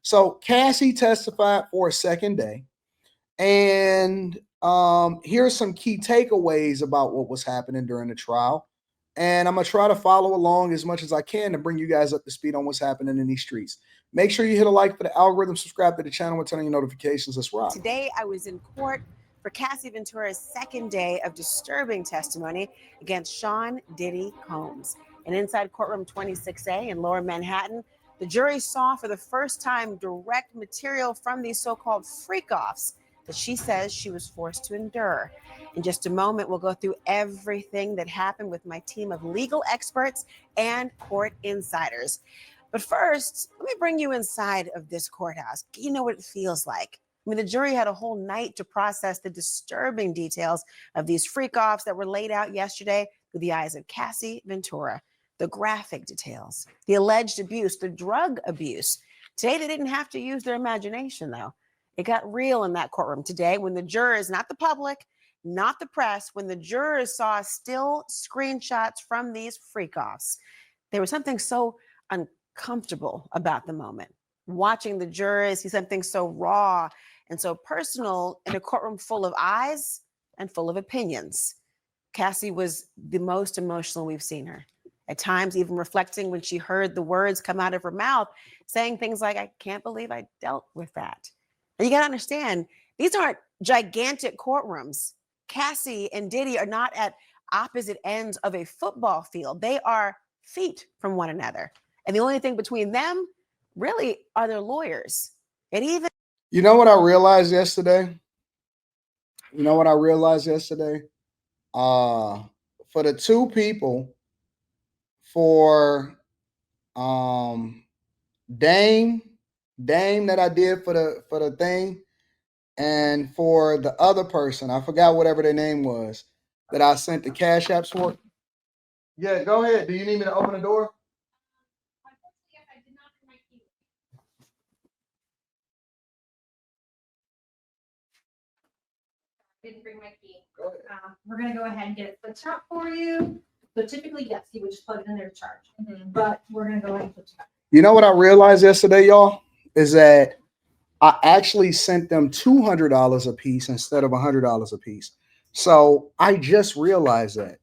So Cassie testified for a second day. And here's some key takeaways about what was happening during the trial. And I'm going to try to follow along as much as I can to bring you guys up to speed on what's happening in these streets. Make sure you hit a like for the algorithm, subscribe to the channel, and turn on your notifications. Let's rock. Today, I was in court for Cassie Ventura's second day of disturbing testimony against Sean Diddy Combs. And inside courtroom 26A in Lower Manhattan, the jury saw for the first time direct material from these so-called freak-offs that she says she was forced to endure. In just a moment, we'll go through everything that happened with my team of legal experts and court insiders. But first, let me bring you inside of this courthouse. You know what it feels like. I mean, the jury had a whole night to process the disturbing details of these freak-offs that were laid out yesterday through the eyes of Cassie Ventura. The graphic details, the alleged abuse, the drug abuse. Today, they didn't have to use their imagination, though. It got real in that courtroom today when the jurors, not the public, not the press, when the jurors saw still screenshots from these freak-offs. There was something so uncomfortable about the moment. Watching the jurors see something so raw and so personal in a courtroom full of eyes and full of opinions. Cassie was the most emotional we've seen her. At times, even reflecting when she heard the words come out of her mouth, saying things like, I can't believe I dealt with that. And you got to understand, these aren't gigantic courtrooms. Cassie and Diddy are not at opposite ends of a football field. They are feet from one another. And the only thing between them really are their lawyers. And even... You know what I realized yesterday? For the two people, for Dame that I did for the thing, and for the other person, I forgot whatever their name was, that I sent the cash apps for. Yeah, go ahead. Do you need me to open the door? Didn't bring my key. We're gonna go ahead and get it switched out for you. So typically, yes, you would just plug it in there to charge. But we're gonna go ahead and switch it out. You know what I realized yesterday, y'all, is that I actually sent them $200 a piece instead of $100 a piece. So I just realized that.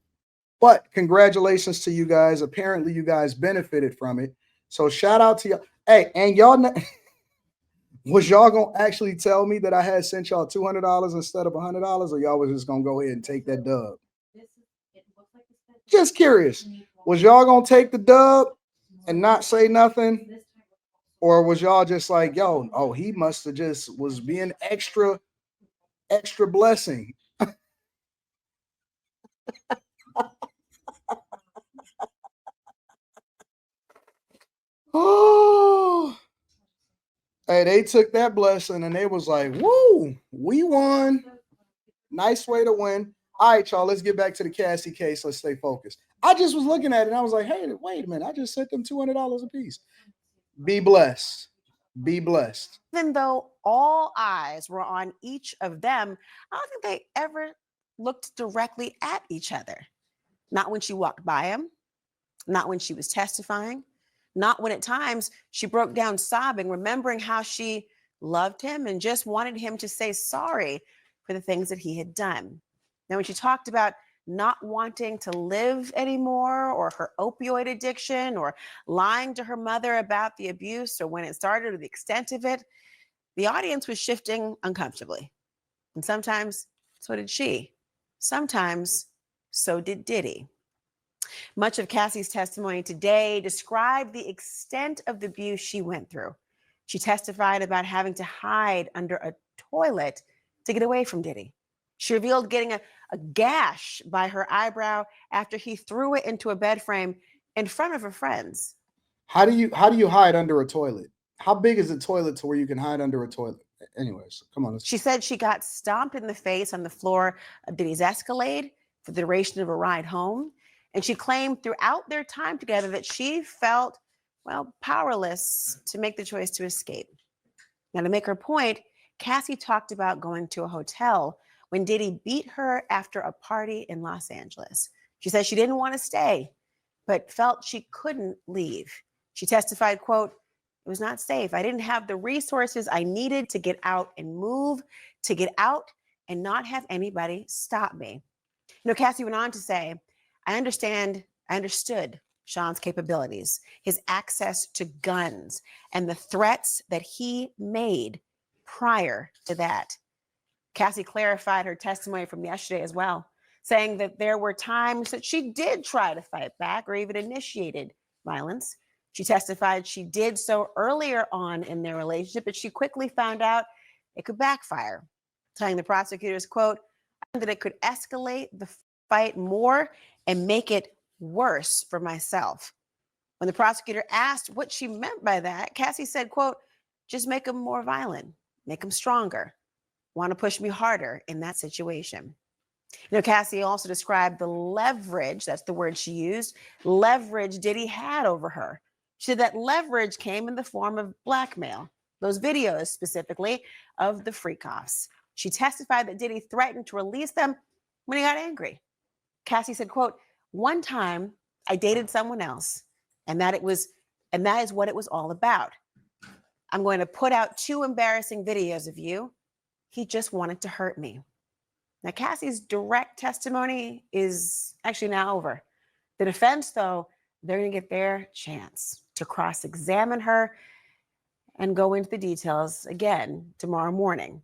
But congratulations to you guys. Apparently, you guys benefited from it. So shout out to y'all. Hey, and y'all, was y'all gonna actually tell me that I had sent y'all $200 instead of $100, or y'all was just gonna go ahead and take that dub? Just curious. Was y'all gonna take the dub and not say nothing? Or was y'all just like, yo, oh, he must have just was being extra blessing? Oh, hey, they took that blessing and they was like, woo, we won. Nice way to win. All right, y'all, let's get back to the Cassie case. Let's stay focused. I just was looking at it and I was like, hey, wait a minute. I just sent them $200 a piece. Be blessed. Be blessed. Even though all eyes were on each of them, I don't think they ever looked directly at each other. Not when she walked by him, not when she was testifying, not when at times she broke down sobbing, remembering how she loved him and just wanted him to say sorry for the things that he had done. Now, when she talked about not wanting to live anymore, or her opioid addiction, or lying to her mother about the abuse or when it started or the extent of it, the audience was shifting uncomfortably. And sometimes so did she. Sometimes so did Diddy. Much of Cassie's testimony today described the extent of the abuse she went through. She testified about having to hide under a toilet to get away from Diddy. She revealed getting a gash by her eyebrow after he threw it into a bed frame in front of her friends. How do you hide under a toilet? How big is a toilet to where you can hide under a toilet? Anyways, come on. She said she got stomped in the face on the floor of Diddy's Escalade for the duration of a ride home. And she claimed throughout their time together that she felt, well, powerless to make the choice to escape. Now, to make her point, Cassie talked about going to a hotel when Diddy beat her after a party in Los Angeles. She said she didn't want to stay, but felt she couldn't leave. She testified, quote, It was not safe. I didn't have the resources I needed to get out and move, to get out and not have anybody stop me. Cassie went on to say, I understood Sean's capabilities, his access to guns, and the threats that he made prior to that. Cassie clarified her testimony from yesterday as well, saying that there were times that she did try to fight back or even initiated violence. She testified she did so earlier on in their relationship, but she quickly found out it could backfire, telling the prosecutors, quote, that it could escalate the fight more and make it worse for myself. When the prosecutor asked what she meant by that, Cassie said, quote, just make him more violent, make him stronger, want to push me harder in that situation. Cassie also described the leverage, that's the word she used, leverage Diddy had over her. She said that leverage came in the form of blackmail, those videos specifically of the freak-offs. She testified that Diddy threatened to release them when he got angry. Cassie said, quote, one time I dated someone else, and that is what it was all about. I'm going to put out 2 embarrassing videos of you. He just wanted to hurt me. Now, Cassie's direct testimony is actually now over. The defense, though, they're going to get their chance to cross-examine her and go into the details again tomorrow morning.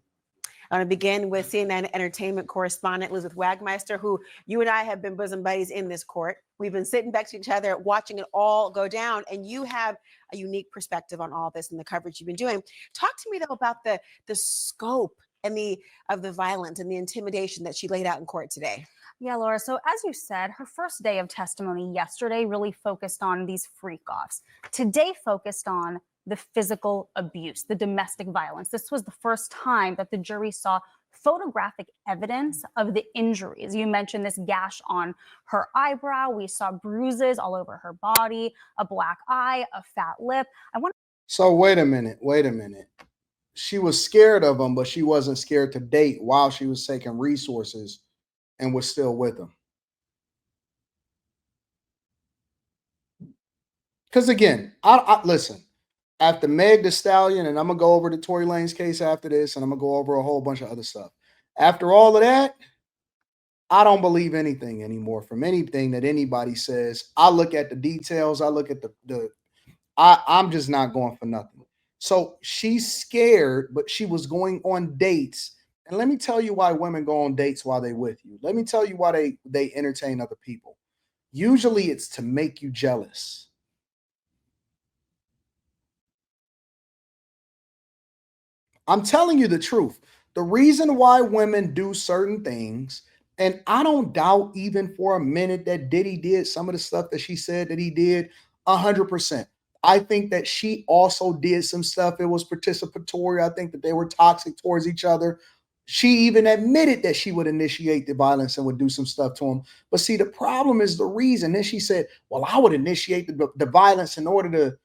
I'm going to begin with CNN entertainment correspondent Elizabeth Wagmeister, who you and I have been bosom buddies in this court. We've been sitting next to each other, watching it all go down, and you have a unique perspective on all this and the coverage you've been doing. Talk to me, though, about the scope and of the violence and the intimidation that she laid out in court today. Yeah, Laura. So as you said, her first day of testimony yesterday really focused on these freak-offs. Today focused on the physical abuse, the domestic violence. This was the first time that the jury saw photographic evidence of the injuries. You mentioned this gash on her eyebrow. We saw bruises all over her body, a black eye, a fat lip. So wait a minute. She was scared of him, but she wasn't scared to date while she was taking resources and was still with him. Because again, I listen, after Meg Thee Stallion, and I'm going to go over the Tory Lanez case after this, and I'm going to go over a whole bunch of other stuff. After all of that, I don't believe anything anymore from anything that anybody says. I look at the details. I look at I'm just not going for nothing. So she's scared, but she was going on dates. And let me tell you why women go on dates while they're with you. Let me tell you why they entertain other people. Usually it's to make you jealous. I'm telling you the truth. The reason why women do certain things, and I don't doubt even for a minute that Diddy did some of the stuff that she said that he did 100%. I think that she also did some stuff. It was participatory. I think that they were toxic towards each other. She even admitted that she would initiate the violence and would do some stuff to him. But see, the problem is the reason. Then she said, well, I would initiate the violence in order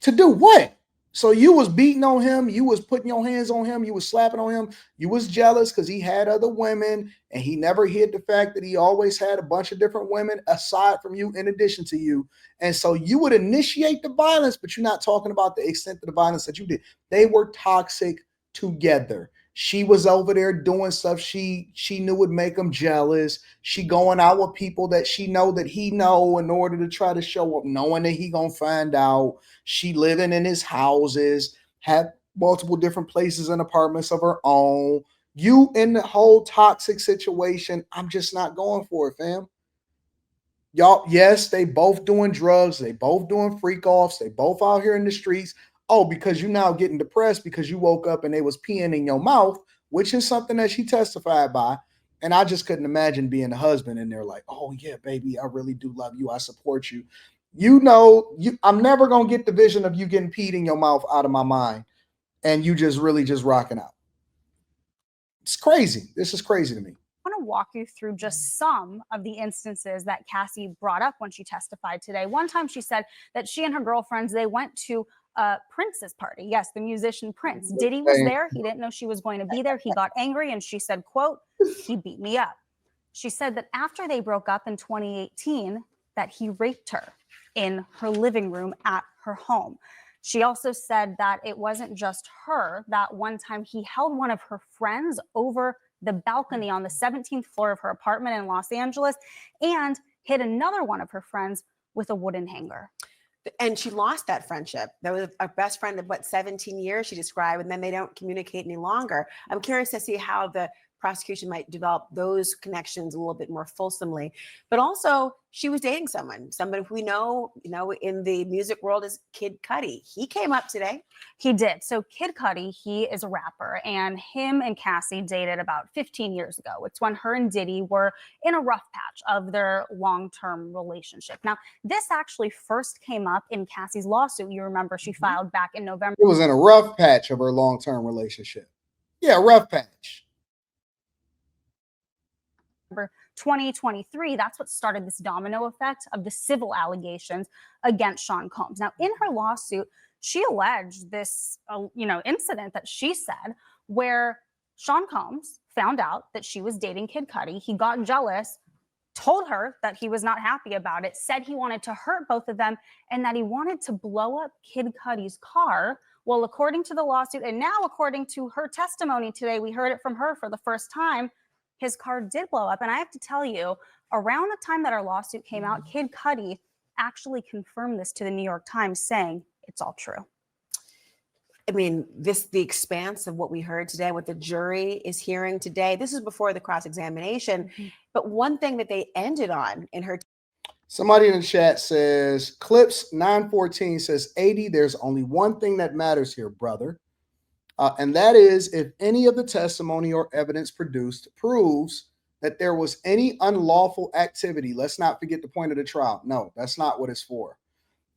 to do what? So you was beating on him, you was putting your hands on him, you was slapping on him, you was jealous because he had other women, and he never hid the fact that he always had a bunch of different women aside from you, in addition to you. And so you would initiate the violence, but you're not talking about the extent of the violence that you did. They were toxic together. She was over there doing stuff she knew would make him jealous. She going out with people that she know that he know in order to try to show up, knowing that he gonna find out. She living in his houses, had multiple different places and apartments of her own. You in the whole toxic situation, I'm just not going for it, fam. Y'all, yes, they both doing drugs. They both doing freak offs. They both out here in the streets. Oh, because you now getting depressed because you woke up and they was peeing in your mouth, which is something that she testified by. And I just couldn't imagine being a husband and they're like, oh yeah, baby, I really do love you. I support you. I'm never going to get the vision of you getting peed in your mouth out of my mind and you just really just rocking out. It's crazy. This is crazy to me. I want to walk you through just some of the instances that Cassie brought up when she testified today. One time she said that she and her girlfriends, they went to Prince's party. Yes, the musician Prince. Diddy was there. He didn't know she was going to be there. He got angry and she said, quote, he beat me up. She said that after they broke up in 2018, that he raped her in her living room at her home. She also said that it wasn't just her, that one time he held one of her friends over the balcony on the 17th floor of her apartment in Los Angeles and hit another one of her friends with a wooden hanger. And she lost that friendship. That was our best friend of 17 years she described, and then they don't communicate any longer. I'm curious to see how the prosecution might develop those connections a little bit more fulsomely. But also, she was dating somebody who we know, in the music world is Kid Cudi. He came up today. He did. So Kid Cudi, he is a rapper, and him and Cassie dated about 15 years ago. It's when her and Diddy were in a rough patch of their long-term relationship. Now, this actually first came up in Cassie's lawsuit. You remember she filed back in November. It was in a rough patch of her long-term relationship. Yeah, rough patch. 2023, that's what started this domino effect of the civil allegations against Sean Combs. Now, in her lawsuit, she alleged this, incident that she said where Sean Combs found out that she was dating Kid Cudi. He got jealous, told her that he was not happy about it, said he wanted to hurt both of them, and that he wanted to blow up Kid Cudi's car. Well, according to the lawsuit, and now according to her testimony today, we heard it from her for the first time, his car did blow up. And I have to tell you, around the time that our lawsuit came out, Kid Cudi actually confirmed this to the New York Times, saying it's all true. I mean, the expanse of what we heard today, what the jury is hearing today, this is before the cross-examination. But one thing that they ended on in her. Somebody in the chat says, Clips 914 says, 80, there's only one thing that matters here, brother. And that is if any of the testimony or evidence produced proves that there was any unlawful activity. Let's not forget the point of the trial. No, that's not what it's for.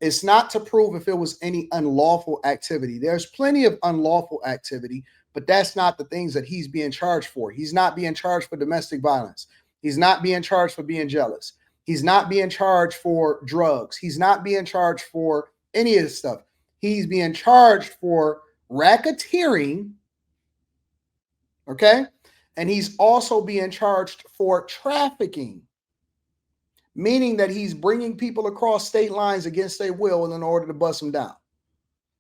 It's not to prove if it was any unlawful activity. There's plenty of unlawful activity, but that's not the things that he's being charged for. He's not being charged for domestic violence. He's not being charged for being jealous. He's not being charged for drugs. He's not being charged for any of this stuff. He's being charged for racketeering, okay? And he's also being charged for trafficking, meaning that he's bringing people across state lines against their will in order to bust them down.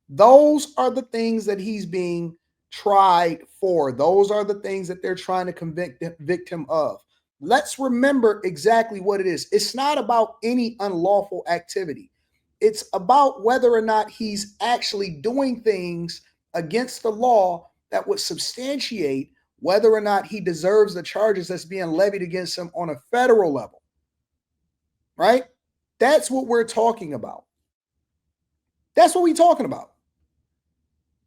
Those are the things that he's being tried for. Those are the things that they're trying to convict him of. Let's remember exactly what it is. It's not about any unlawful activity. It's about whether or not he's actually doing things against the law that would substantiate whether or not he deserves the charges that's being levied against him on a federal level. Right? That's what we're talking about. That's what we're talking about.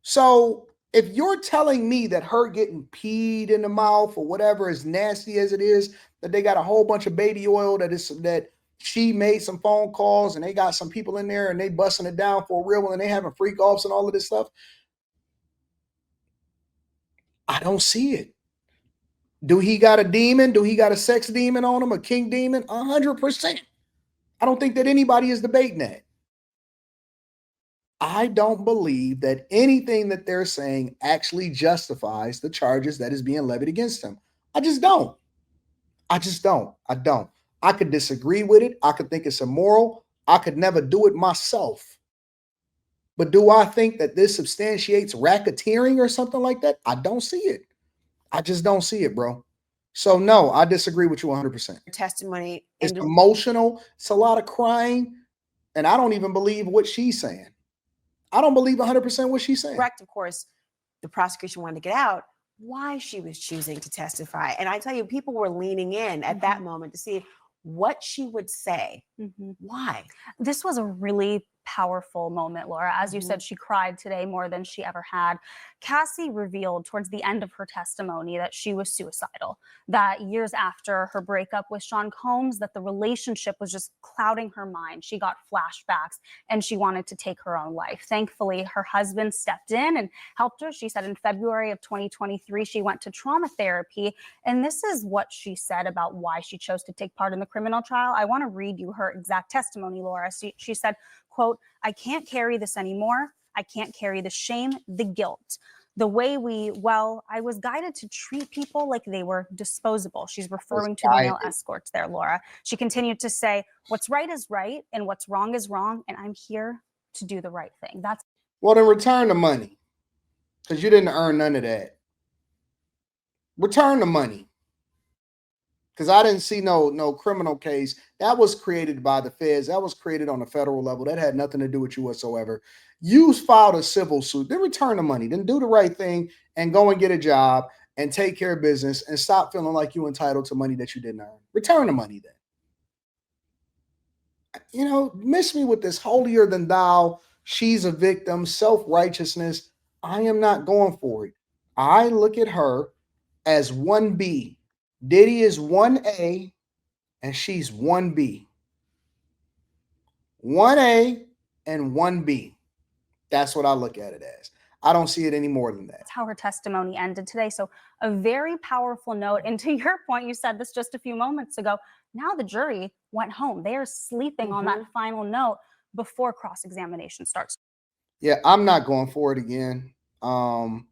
So if you're telling me that her getting peed in the mouth or whatever, as nasty as it is, that they got a whole bunch of baby oil, that she made some phone calls and they got some people in there and they busting it down for real and they having freak offs and all of this stuff, I don't see it. Do he got a demon? Do he got a sex demon on him? A king demon? 100%. I don't think that anybody is debating that. I don't believe that anything that they're saying actually justifies the charges that is being levied against him. I just don't. I don't. I could disagree with it. I could think it's immoral. I could never do it myself. But do I think that this substantiates racketeering or something like that? I don't see it. I just don't see it, bro. So no, I disagree with you 100%. Testimony. It's emotional. It's a lot of crying. And I don't even believe what she's saying. I don't believe 100% what she's saying. Correct, of course, the prosecution wanted to get out why she was choosing to testify. And I tell you, people were leaning in at that moment to see what she would say. Why? This was a really powerful moment, Laura. As you said, she cried today more than she ever had. Cassie revealed towards the end of her testimony that she was suicidal, that years after her breakup with Sean Combs, that the relationship was just clouding her mind. She got flashbacks and she wanted to take her own life. Thankfully, her husband stepped in and helped her. She said in February of 2023, she went to trauma therapy. And this is what she said about why she chose to take part in the criminal trial. I want to read you her exact testimony, Laura. She said, quote, "I can't carry this anymore. I can't carry the shame, the guilt. The way I was guided to treat people like they were disposable." She's referring to the male escorts there, Laura. She continued to say, "What's right is right and what's wrong is wrong. And I'm here to do the right thing." Well, then return the money because you didn't earn none of that. Return the money because I didn't see no criminal case that was created by the feds. That was created on a federal level. That had nothing to do with you whatsoever. You filed a civil suit. Then return the money. Then do the right thing and go and get a job and take care of business and stop feeling like you entitled to money that you didn't earn. Return the money then. You know, miss me with this holier than thou, she's a victim, self-righteousness. I am not going for it. I look at her as 1B. Diddy is 1A and she's 1B. 1A and 1B. That's what I look at it as. I don't see it any more than that. That's how her testimony ended today. So a very powerful note. And to your point, you said this just a few moments ago. Now the jury went home. They are sleeping on that final note before cross-examination starts. Yeah, I'm not going for it again. I'm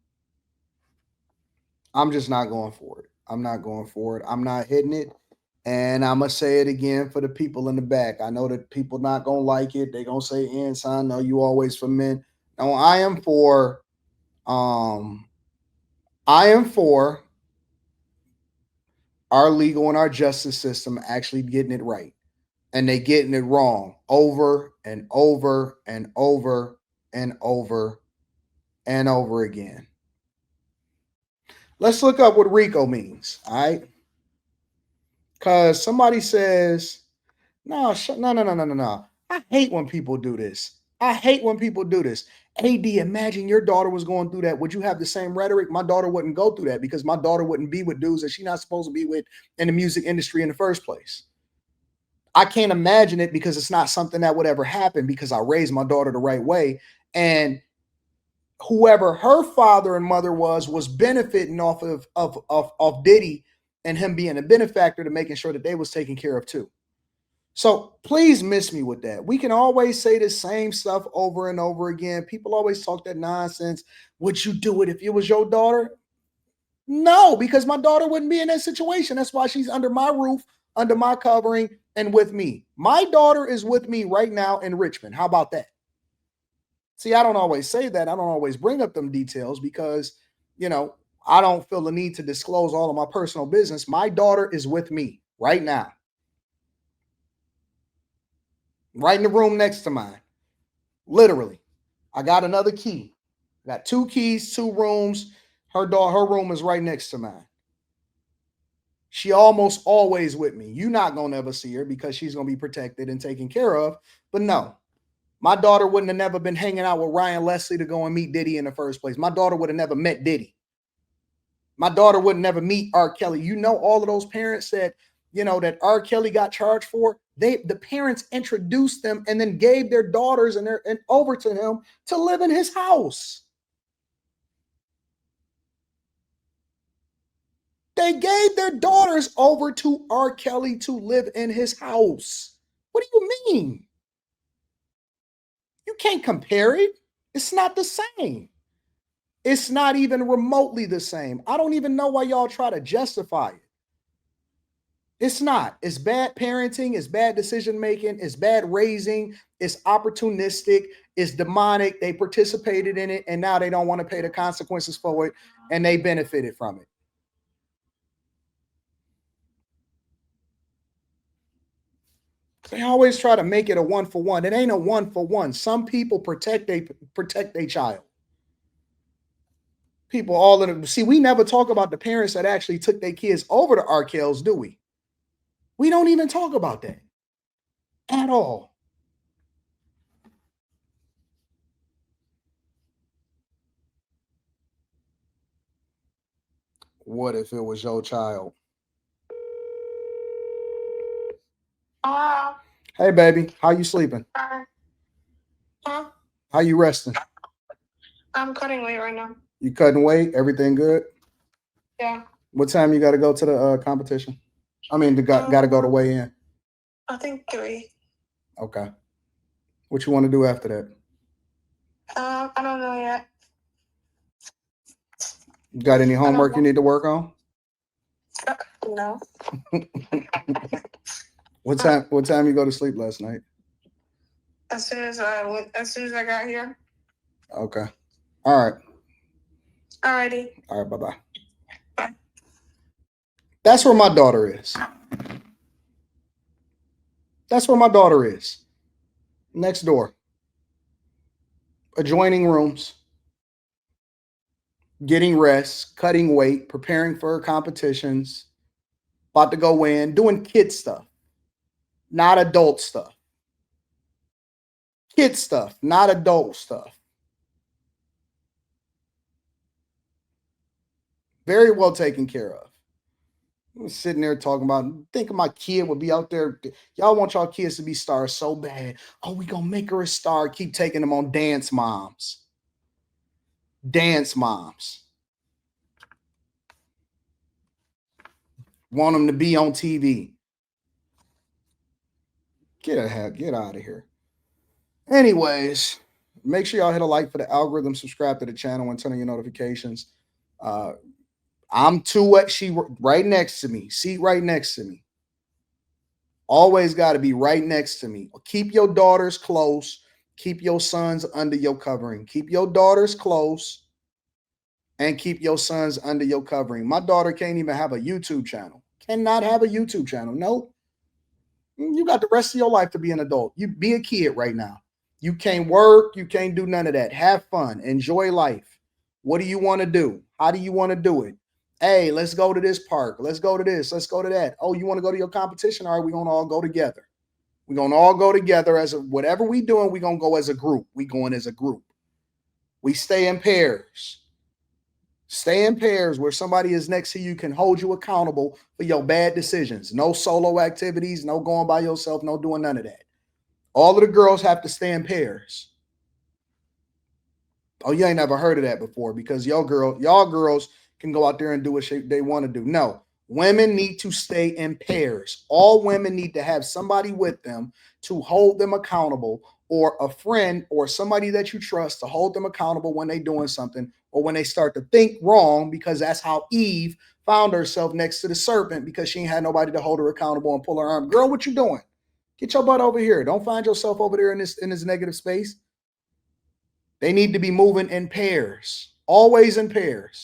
just not going for it. I'm not going for it. I'm not hitting it. And I'm going to say it again for the people in the back. I know that people not going to like it. They're going to say, Anton, no, you always for men. No, I am for our legal and our justice system actually getting it right. And they getting it wrong over and over and over and over and over again. Let's look up what RICO means, all right? Because somebody says, no. I hate when people do this. AD, imagine your daughter was going through that. Would you have the same rhetoric? My daughter wouldn't go through that because my daughter wouldn't be with dudes that she's not supposed to be with in the music industry in the first place. I can't imagine it because it's not something that would ever happen because I raised my daughter the right way. And whoever her father and mother was benefiting off of Diddy and him being a benefactor to making sure that they was taken care of too. So please miss me with that. We can always say the same stuff over and over again. People always talk that nonsense. Would you do it if it was your daughter? No, because my daughter wouldn't be in that situation. That's why she's under my roof, under my covering, and with me. My daughter is with me right now in Richmond. How about that? See, I don't always say that. I don't always bring up them details because, you know, I don't feel the need to disclose all of my personal business. My daughter is with me right now. Right in the room next to mine. Literally. I got another key. I got 2 keys, 2 rooms. Her room is right next to mine. She almost always with me. You're not going to ever see her because she's going to be protected and taken care of. But no, my daughter wouldn't have never been hanging out with Ryan Leslie to go and meet Diddy in the first place. My daughter would have never met Diddy. My daughter would never meet R. Kelly. You know, all of those parents that, you know, that R. Kelly got charged for, the parents introduced them and then gave their daughters and over to him to live in his house. They gave their daughters over to R. Kelly to live in his house. What do you mean? You can't compare it. It's not the same. It's not even remotely the same. I don't even know why y'all try to justify it. It's not. It's bad parenting. It's bad decision making. It's bad raising. It's opportunistic. It's demonic. They participated in it and now they don't want to pay the consequences for it and they benefited from it. They always try to make it a 1-for-1. It ain't a 1-for-1. Some people protect their child. People all in it. See, we never talk about the parents that actually took their kids over to R. Kelly's, do we? We don't even talk about that at all. What if it was your child? Hey, baby, how you sleeping? Huh? How you resting? I'm cutting weight right now. You cutting weight? Everything good? Yeah. What time you got to go to the competition? I mean, got to go to weigh in. I think 3. Okay. What you want to do after that? I don't know yet. Got any homework you need to work on? No. What time you go to sleep last night? As soon as I got here. Okay. All right. Alrighty. All right. Bye-bye. That's where my daughter is. That's where my daughter is. Next door. Adjoining rooms. Getting rest, cutting weight, preparing for her competitions, about to go in, doing kid stuff, not adult stuff. Kid stuff, not adult stuff. Very well taken care of. I'm sitting there talking about, thinking my kid would be out there. Y'all want y'all kids to be stars so bad. Oh, we gonna make her a star. Keep taking them on Dance Moms. Dance Moms. Want them to be on TV. Get out of here. Anyways, make sure y'all hit a like for the algorithm, subscribe to the channel, and turn on your notifications. I'm she right next to me, seat right next to me. Always got to be right next to me. Keep your daughters close. Keep your sons under your covering. Keep your daughters close and keep your sons under your covering. My daughter can't even have a YouTube channel. Cannot have a YouTube channel. Nope. You got the rest of your life to be an adult. You be a kid right now. You can't work. You can't do none of that. Have fun. Enjoy life. What do you want to do? How do you want to do it? Hey, let's go to this park. Let's go to this. Let's go to that. Oh, you want to go to your competition? All right, we're going to all go together. We're going to all go together as whatever we doing, we're going to go as a group. We going as a group. We stay in pairs. Stay in pairs where somebody is next to you can hold you accountable for your bad decisions. No solo activities, no going by yourself, no doing none of that. All of the girls have to stay in pairs. Oh, you ain't never heard of that before because y'all girls can go out there and do what they want to do. No, women need to stay in pairs. All women need to have somebody with them to hold them accountable, or a friend or somebody that you trust to hold them accountable when they're doing something or when they start to think wrong, because that's how Eve found herself next to the serpent, because she ain't had nobody to hold her accountable and pull her arm. Girl, what you doing? Get your butt over here. Don't find yourself over there in this negative space. They need to be moving in pairs, always in pairs.